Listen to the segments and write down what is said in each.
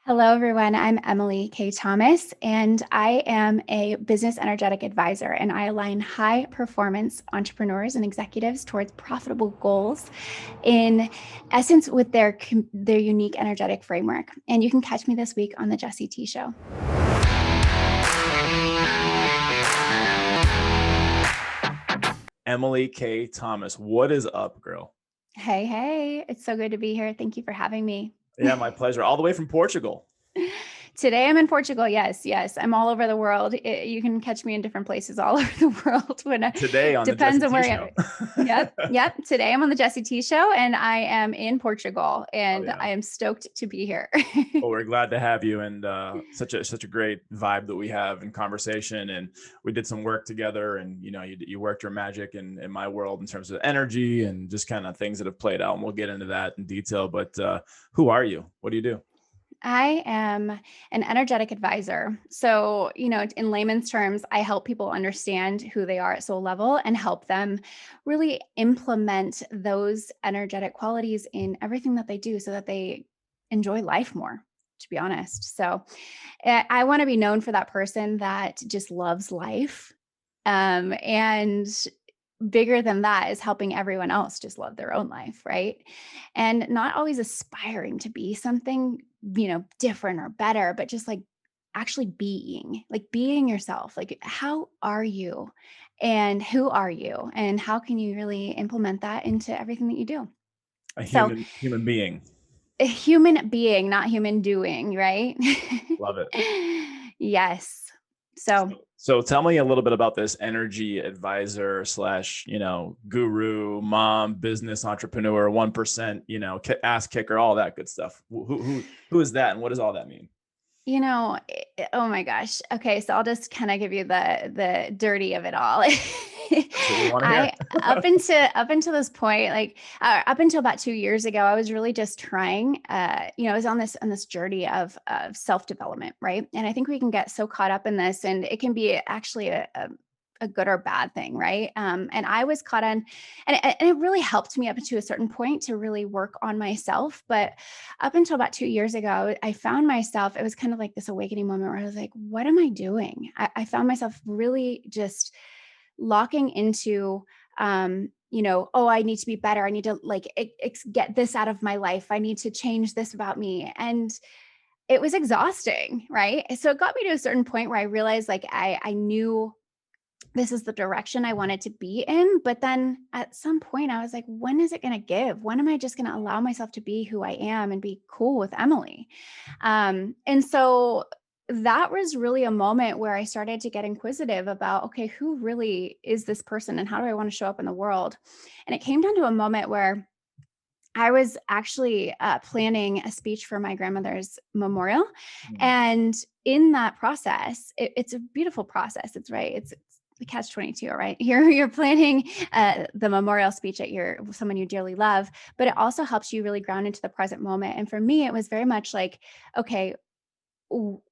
Hello, everyone. I'm Emily K. Thomas, and I am a business energetic advisor, and I align high performance entrepreneurs and executives towards profitable goals in essence with their unique energetic framework. And you can catch me this week on the Jesse T Show. Emily K. Thomas, what is up, girl? Hey, it's so good to be here. Thank you for having me. Yeah, my pleasure. All the way from Portugal. Today I'm in Portugal. Yes. I'm all over the world. You can catch me in different places all over the world. Today on the Depends Jesse on T where I Show. am. Yep. Today I'm on the Jesse T Show, and I am in Portugal, Oh and yeah. I am stoked to be here. Well, we're glad to have you, and such a great vibe that we have in conversation. And we did some work together, and you worked your magic in my world in terms of energy and just kind of things that have played out. And we'll get into that in detail. But who are you? What do you do? I am an energetic advisor. So, in layman's terms, I help people understand who they are at soul level and help them really implement those energetic qualities in everything that they do so that they enjoy life more, to be honest. So, I want to be known for that person that just loves life. And bigger than that is helping everyone else just love their own life, right? And not always aspiring to be something, different or better, but just actually being yourself. Like, how are you? And who are you? And how can you really implement that into everything that you do? A So, human being. a human being, not human doing, right? Love it. Yes. So, So tell me a little bit about this energy advisor slash, guru, mom, business entrepreneur, 1%, ass kicker, all that good stuff. Who is that, and what does all that mean? oh my gosh. Okay, so I'll just kind of give you the dirty of it all. That's what we want to hear. I up until this point, up until about 2 years ago, I was really just trying. I was on this journey of self development, right? And I think we can get so caught up in this, and it can be actually a good or bad thing, right? And I was caught on, and it really helped me up to a certain point to really work on myself, but up until about 2 years ago, I found myself, it was kind of like this awakening moment where I was like, what am I doing? I found myself really just locking into, oh, I need to be better. I need to get this out of my life. I need to change this about me. And it was exhausting, right? So it got me to a certain point where I realized I knew this is the direction I wanted to be in. But then at some point, I was like, when is it going to give? When am I just going to allow myself to be who I am and be cool with Emily? And so that was really a moment where I started to get inquisitive about, okay, who really is this person and how do I want to show up in the world? And it came down to a moment where I was actually planning a speech for my grandmother's memorial. Mm. And in that process, it's a beautiful process. It's right. It's the catch 22, right? You're planning the memorial speech at someone you dearly love, but it also helps you really ground into the present moment. And for me, it was very much like, okay,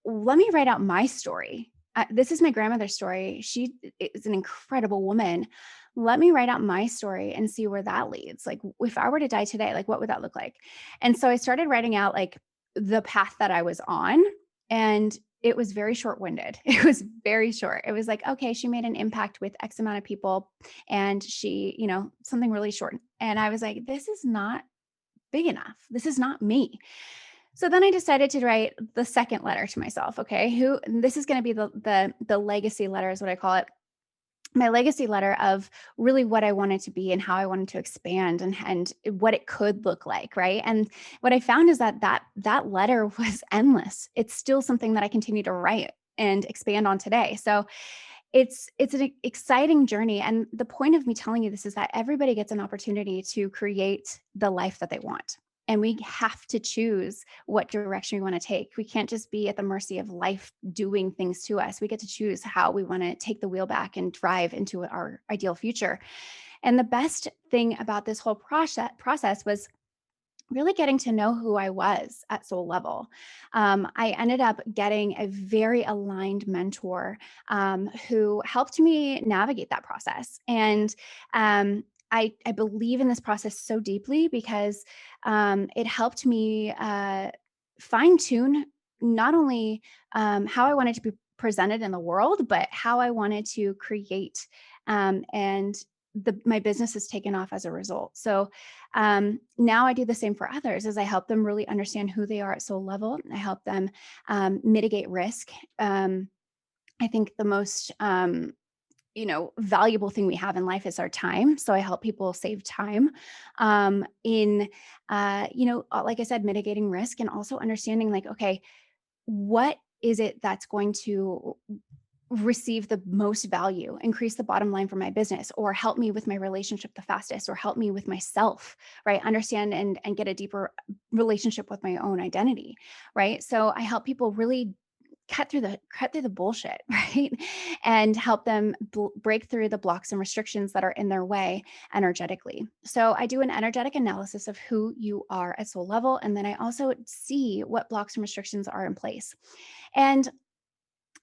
let me write out my story. This is my grandmother's story. She is an incredible woman. Let me write out my story and see where that leads. Like, if I were to die today, like, what would that look like? And so I started writing out like the path that I was on. And it was very short winded. It was very short. It was like, okay, she made an impact with X amount of people and she, something really short. And I was like, this is not big enough. This is not me. So then I decided to write the second letter to myself. Okay, this is going to be the legacy letter is what I call it. My legacy letter of really what I wanted to be and how I wanted to expand and what it could look like, right? And what I found is that letter was endless. It's still something that I continue to write and expand on today. So it's an exciting journey, and the point of me telling you this is that everybody gets an opportunity to create the life that they want, and we have to choose what direction we want to take. We can't just be at the mercy of life doing things to us. We get to choose how we want to take the wheel back and drive into our ideal future. And the best thing about this whole process was really getting to know who I was at soul level. I ended up getting a very aligned mentor who helped me navigate that process. And I believe in this process so deeply because it helped me fine tune not only how I wanted to be presented in the world, but how I wanted to create. And my business has taken off as a result. So now I do the same for others as I help them really understand who they are at soul level. I help them mitigate risk. I think the most valuable thing we have in life is our time. So I help people save time in, like I said, mitigating risk and also understanding like, okay, what is it that's going to receive the most value, increase the bottom line for my business, or help me with my relationship the fastest, or help me with myself, right? Understand and get a deeper relationship with my own identity, right? So I help people really cut through the bullshit, right? And help them break through the blocks and restrictions that are in their way energetically. So I do an energetic analysis of who you are at soul level, and then I also see what blocks and restrictions are in place. And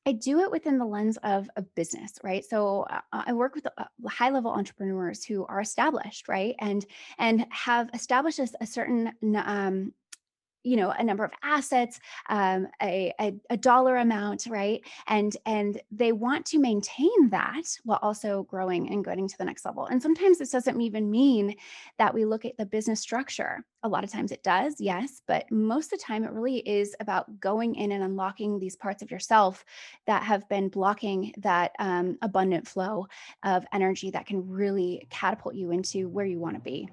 I do it within the lens of a business, right? So I work with high level entrepreneurs who are established, right, and have established a certain a number of assets, a dollar amount, right? And they want to maintain that while also growing and going to the next level. And sometimes this doesn't even mean that we look at the business structure. A lot of times it does, yes, but most of the time it really is about going in and unlocking these parts of yourself that have been blocking that abundant flow of energy that can really catapult you into where you want to be.